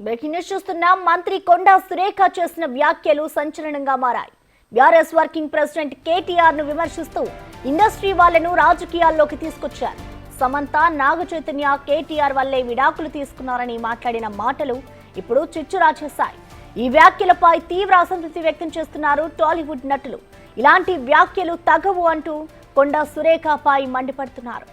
Breaking news చూస్తున్నాం. మంత్రి కొండా సురేఖ చేసిన వ్యాఖ్యలు సంచలనంగా మారాయి. బీఆర్ఎస్ వర్కింగ్ ప్రెసిడెంట్ కేటీఆర్ ను విమర్శిస్తూ ఇండస్ట్రీ వాళ్లను రాజకీయాల్లోకి తీసుకొచ్చారు. సమంత, నాగ చైతన్య కేటీఆర్ వల్లే విడాకులు తీసుకున్నారని మాట్లాడిన మాటలు ఇప్పుడు చిచ్చు రాచేశాయి. ఈ వ్యాఖ్యలపై తీవ్ర అసంతృప్తి వ్యక్తం చేస్తున్నారు టాలీవుడ్ నటులు. ఇలాంటి వ్యాఖ్యలు తగవు అంటూ కొండా సురేఖపై మండిపడుతున్నారు.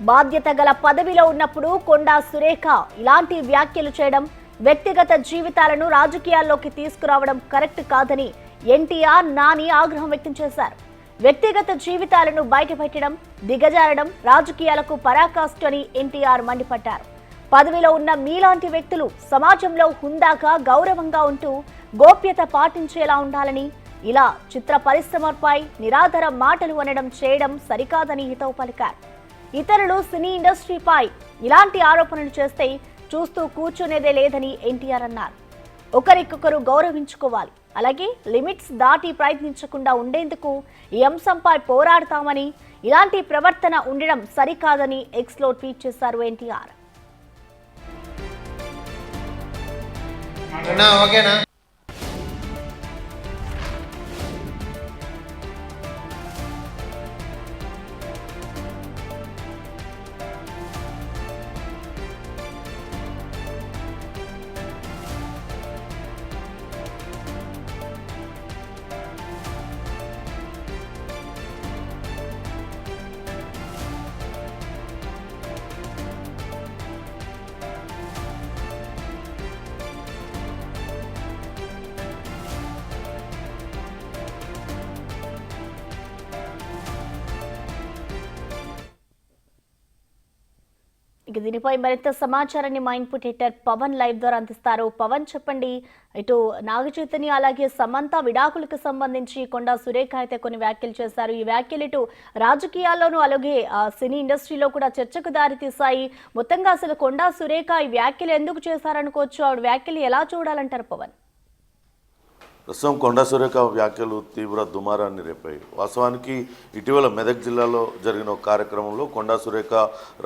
బాధ్యత గల పదవిలో ఉన్నప్పుడు కొండా సురేఖ ఇలాంటి వ్యాఖ్యలు చేయడం, వ్యక్తిగత జీవితాలను రాజకీయాల్లోకి తీసుకురావడం కరెక్ట్ కాదని ఎన్టీఆర్, నాని ఆగ్రహం వ్యక్తం చేశారు. వ్యక్తిగత జీవితాలను బయటపెట్టడం, దిగజారడం రాజకీయాలకు పరాకాష్ఠ అని ఎన్టీఆర్ మండిపడ్డారు. పదవిలో ఉన్న మీలాంటి వ్యక్తులు సమాజంలో హుందాగా, గౌరవంగా ఉంటూ గోప్యత పాటించేలా ఉండాలని, ఇలా చిత్ర పరిశ్రమపై నిరాధార మాటలు అనడం చేయడం సరికాదని హితవు పలికారు. ఇతరులు సినీ ఇండస్ట్రీపై ఇలాంటి ఆరోపణలు చేస్తే చూస్తూ కూర్చునేదే లేదని ఎన్టీఆర్ అన్నారు. ఒకరికొకరు గౌరవించుకోవాలి, అలాగే లిమిట్స్ దాటి ప్రయత్నించకుండా ఉండేందుకు ఈ అంశంపై పోరాడతామని, ఇలాంటి ప్రవర్తన ఉండడం సరికాదని ఎక్స్లో ట్వీట్ చేశారు ఎన్టీఆర్. ఇక దీనిపై మరింత సమాచారాన్ని మా ఇన్పుట్ ఎడిటర్ పవన్ లైవ్ ద్వారా అందిస్తారు. పవన్, చెప్పండి. ఇటు నాగ చైతన్య అలాగే సమంత విడాకులకు సంబంధించి కొండా సురేఖ అయితే కొన్ని వ్యాఖ్యలు చేశారు. ఈ వ్యాఖ్యలు ఇటు రాజకీయాల్లోనూ అలాగే సినీ ఇండస్ట్రీలో కూడా చర్చకు దారితీశాయి. మొత్తంగా అసలు కొండా సురేఖ ఈ వ్యాఖ్యలు ఎందుకు చేశారనుకోవచ్చు? ఆవిడ వ్యాఖ్యలు ఎలా చూడాలంటారు పవన్? ప్రస్తుతం కొండా సురేఖ వ్యాఖ్యలు తీవ్ర దుమారాన్ని రేపాయి. వాస్తవానికి ఇటీవల మెదక్ జిల్లాలో జరిగిన ఒక కార్యక్రమంలో కొండా సురేఖ,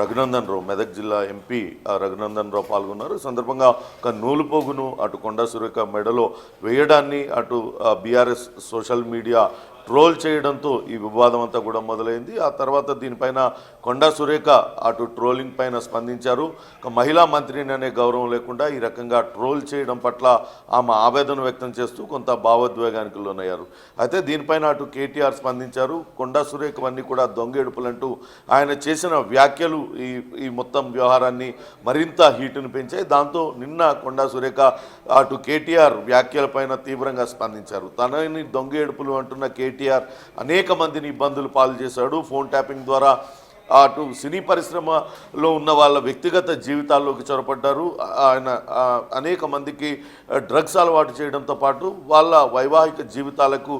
రఘునందన్ రావు, మెదక్ జిల్లా ఎంపీ రఘునందన్ రావు పాల్గొన్నారు. ఈ సందర్భంగా ఒక నూలుపోగును అటు కొండా సురేఖ మెడలో వేయడాన్ని అటు బీఆర్ఎస్ సోషల్ మీడియా ట్రోల్ చేయడంతో ఈ వివాదం అంతా కూడా మొదలైంది. ఆ తర్వాత దీనిపైన కొండా సురేఖ అటు ట్రోలింగ్ పైన స్పందించారు. ఒక మహిళా మంత్రిని అనే గౌరవం లేకుండా ఈ రకంగా ట్రోల్ చేయడం పట్ల ఆమె ఆవేదన వ్యక్తం చేస్తూ కొంత భావోద్వేగానికి లోనయ్యారు. అయితే దీనిపైన అటు కేటీఆర్ స్పందించారు. కొండా సురేఖ అన్నీ కూడా దొంగేడుపులంటూ ఆయన చేసిన వ్యాఖ్యలు ఈ మొత్తం వ్యవహారాన్ని మరింత హీటును పెంచాయి. దాంతో నిన్న కొండా సురేఖ అటు కేటీఆర్ వ్యాఖ్యలపైన తీవ్రంగా స్పందించారు. తనని దొంగేడుపులు అంటున్న కేటీఆర్ అనేక మందిని ఇబ్బందులు పాలు చేశాడు. ఫోన్ ట్యాపింగ్ ద్వారా అటు సినీ పరిశ్రమలో ఉన్న వాళ్ళ వ్యక్తిగత జీవితాల్లోకి చొరపడ్డారు. ఆయన అనేక మందికి డ్రగ్స్ అలవాటు చేయడంతో పాటు వాళ్ళ వైవాహిక జీవితాలకు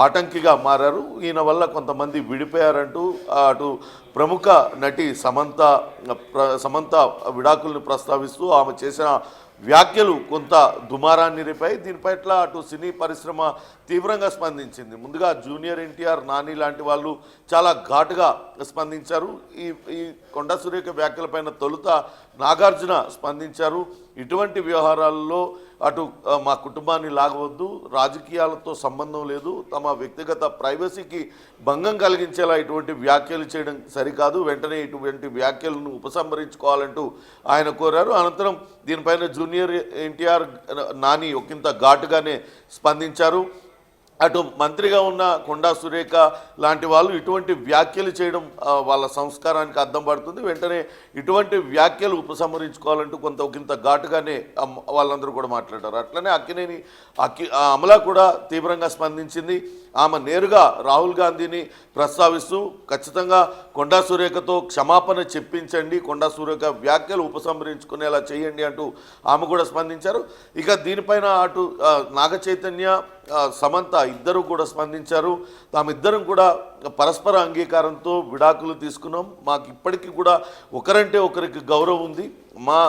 ఆటంకిగా మారారు. ఈయన వల్ల కొంతమంది విడిపోయారంటూ అటు ప్రముఖ నటి సమంత విడాకులను ప్రస్తావిస్తూ ఆమె చేసిన వ్యాఖ్యలు కొంత దుమారాన్ని రేపాయి. దీనిపట్ల అటు సినీ పరిశ్రమ తీవ్రంగా స్పందించింది. ముందుగా జూనియర్ ఎన్టీఆర్, నాని లాంటి వాళ్ళు చాలా ఘాటుగా స్పందించారు. ఈ కొండా సురేఖ వ్యాఖ్యలపైన తొలుత నాగార్జున స్పందించారు. ఇటువంటి వ్యవహారాల్లో అటు మా కుటుంబాన్ని లాగవద్దు, రాజకీయాలతో సంబంధం లేదు, తమ వ్యక్తిగత ప్రైవసీకి భంగం కలిగించేలా ఇటువంటి వ్యాఖ్యలు చేయడం సరికాదు, వెంటనే ఇటువంటి వ్యాఖ్యలను ఉపసంహరించుకోవాలంటూ ఆయన కోరారు. అనంతరం దీనిపైన జూనియర్ ఎన్టీఆర్, నాని ఒకంత ఘాటుగానే స్పందించారు. అటు మంత్రిగా ఉన్న కొండా సురేఖ లాంటి వాళ్ళు ఇటువంటి వ్యాఖ్యలు చేయడం వాళ్ళ సంస్కారానికి అద్దం పడుతుంది. వెంటనే ఇటువంటి వ్యాఖ్యలు ఉపసంహరించుకోవాలంటూ ఒకంత ఘాటుగానే వాళ్ళందరూ కూడా మాట్లాడారు. అట్లనే అమల కూడా తీవ్రంగా స్పందించింది. ఆమె నేరుగా రాహుల్ గాంధీని ప్రస్తావిస్తూ ఖచ్చితంగా కొండా సురేఖతో క్షమాపణ చెప్పించండి, కొండా సురేఖ వ్యాఖ్యలు ఉపసంహరించుకునేలా చేయండి అంటూ ఆమె కూడా స్పందించారు. ఇక దీనిపైన అటు నాగ చైతన్య, సమంత ఇద్దరు కూడా స్పందించారు. తామిద్దరం కూడా పరస్పర అంగీకారంతో విడాకులు తీసుకున్నాం, మాకు ఇప్పటికీ కూడా ఒకరంటే ఒకరికి గౌరవం ఉంది, మా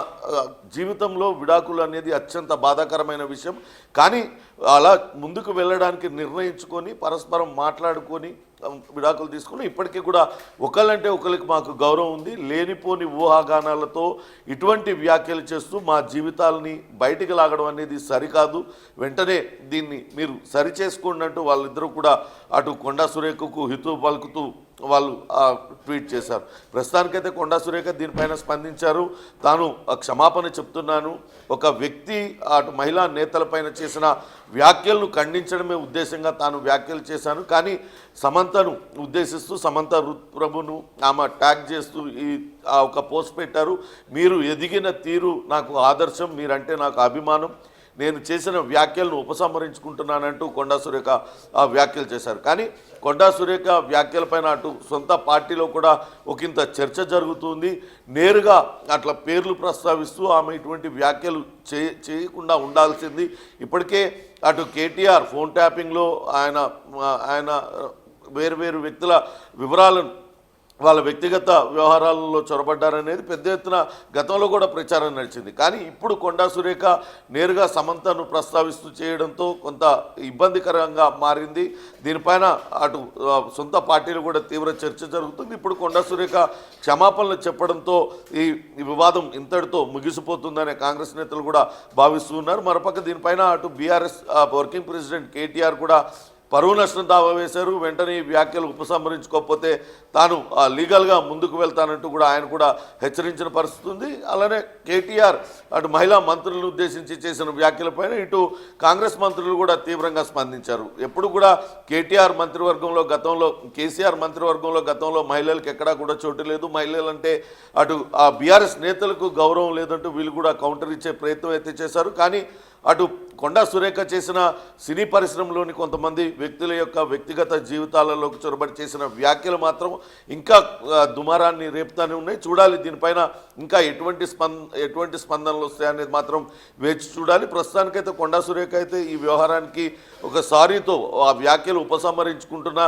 జీవితంలో విడాకులు అనేది అత్యంత బాధాకరమైన విషయం, కానీ అలా ముందుకు వెళ్ళడానికి నిర్ణయించుకొని పరస్పరం మాట్లాడుకొని విడాకులు తీసుకుని ఇప్పటికీ కూడా ఒకళ్ళంటే ఒకరికి మాకు గౌరవం ఉంది. లేనిపోని ఊహాగానాలతో ఇటువంటి వ్యాఖ్యలు చేస్తూ మా జీవితాలని బయటికి లాగడం అనేది సరికాదు. వెంటనే దీన్ని మీరు సరిచేసుకోండి అంటూ వాళ్ళిద్దరూ కూడా అటు కొండా సురేఖకు హితవు పలుకుతూ వాళ్ళు ట్వీట్ చేశారు. ప్రస్తుతానికైతే కొండా సురేఖ దీనిపైన స్పందించారు. తాను క్షమాపణ చెప్తున్నాను, ఒక వ్యక్తి అటు మహిళా నేతలపైన చేసిన వ్యాఖ్యలను ఖండించడమే ఉద్దేశంగా తాను వ్యాఖ్యలు చేశాను. కానీ సమంతను ఉద్దేశిస్తూ సమంత రుత్ప్రభును ఆమె ట్యాగ్ చేస్తూ ఒక పోస్ట్ పెట్టారు. మీరు ఎదిగిన తీరు నాకు ఆదర్శం, మీరంటే నాకు అభిమానం, నేను చేసిన వ్యాఖ్యలను ఉపసంహరించుకుంటున్నానంటూ కొండా సురేఖ వ్యాఖ్యలు చేశారు. కానీ కొండా సురేఖ వ్యాఖ్యలపైన అటు సొంత పార్టీలో కూడా ఒకంత చర్చ జరుగుతుంది. నేరుగా అట్లా పేర్లు ప్రస్తావిస్తూ ఆమె ఇటువంటి వ్యాఖ్యలు చేయకుండా ఉండాల్సింది. ఇప్పటికే అటు కేటీఆర్ ఫోన్ ట్యాపింగ్లో ఆయన వేరు వ్యక్తుల వివరాలను వాళ్ళ వ్యక్తిగత వ్యవహారాలలో చొరబడ్డారనేది పెద్ద ఎత్తున గతంలో కూడా ప్రచారం నడిచింది. కానీ ఇప్పుడు కొండా సురేఖ నేరుగా సమంతను ప్రస్తావిస్తూ చేయడంతో కొంత ఇబ్బందికరంగా మారింది. దీనిపైన అటు సొంత పార్టీలు కూడా తీవ్ర చర్చ జరుగుతుంది. ఇప్పుడు కొండా సురేఖ క్షమాపణలు చెప్పడంతో ఈ వివాదం ఇంతటితో ముగిసిపోతుందనే కాంగ్రెస్ నేతలు కూడా భావిస్తున్నారు. మరోపక్క దీనిపైన అటు బీఆర్ఎస్ వర్కింగ్ ప్రెసిడెంట్ కేటీఆర్ కూడా పరువు నష్టం దావా వేశారు. వెంటనే ఈ వ్యాఖ్యలు ఉపసంహరించుకోకపోతే తాను లీగల్గా ముందుకు వెళ్తానంటూ కూడా ఆయన కూడా హెచ్చరించిన పరిస్థితి ఉంది. అలానే కేటీఆర్ అటు మహిళా మంత్రులను ఉద్దేశించి చేసిన వ్యాఖ్యలపైన ఇటు కాంగ్రెస్ మంత్రులు కూడా తీవ్రంగా స్పందించారు. ఎప్పుడు కూడా కేటీఆర్ మంత్రివర్గంలో గతంలో, కేసీఆర్ మంత్రివర్గంలో గతంలో మహిళలకు ఎక్కడా కూడా చోటు లేదు. మహిళలంటే అటు బీఆర్ఎస్ నేతలకు గౌరవం లేదంటూ వీళ్ళు కూడా కౌంటర్ ఇచ్చే ప్రయత్నం అయితే చేశారు. కానీ అటు కొండా సురేఖ చేసిన సినీ పరిశ్రమలోని కొంతమంది వ్యక్తుల యొక్క వ్యక్తిగత జీవితాలలోకి చొరబడి చేసిన వ్యాఖ్యలు మాత్రం ఇంకా దుమారాన్ని రేపుతానే ఉన్నాయి. చూడాలి దీనిపైన ఇంకా ఎటువంటి స్పందనలు వస్తాయనేది మాత్రం వేచి చూడాలి. ప్రస్తుతానికైతే కొండా సురేఖ అయితే ఈ వ్యవహారానికి ఒక సారీతో ఆ వ్యాఖ్యలు ఉపసంహరించుకుంటున్నా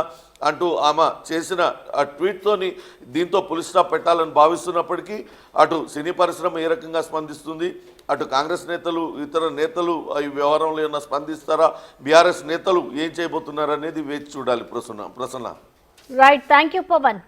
అంటూ ఆమె చేసిన ఆ ట్వీట్తోని దీంతో పులి స్టాప్ పెట్టాలని భావిస్తున్నప్పటికీ అటు సినీ పరిశ్రమ ఏ రకంగా స్పందిస్తుంది, అటు కాంగ్రెస్ నేతలు ఇతర నేతలు ఈ వ్యవహారంలో ఏమైనా స్పందిస్తారా, బీఆర్ఎస్ నేతలు ఏం చేయబోతున్నారనేది వేచి చూడాలి. Prasanna. Right, thank you Pawan.